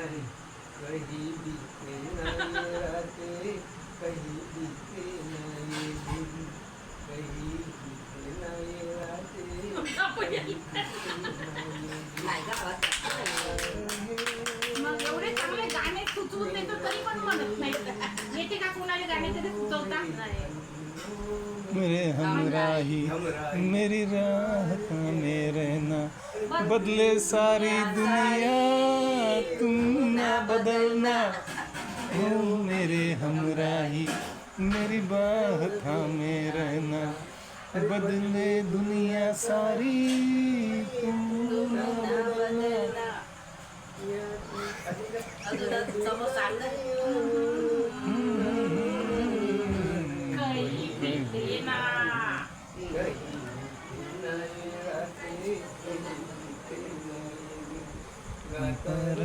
नहीं, कहीं बीते नहीं रातें, कहीं बीते नहीं दिन, कहीं बीते नहीं रातें, कहीं बीते नाही का आवाज? मग एवढे चांगले गाणे सुचवून देतो तरी पण म्हणत नाही. येते का कोणाला गाणे तरी सुचवता नाही. मेरे हमराही मेरी राह में रहना, बदले सारी दुनिया तुम ना बदलना, ओ मेरे हमराही मेरी बाह थामे रहना, बदले दुनिया सारी तुम ना बदलना. अजून समोर सांगणार. काही भेटे ना. नहीं रातें, कहीं बीते नहीं दिन, गाता पर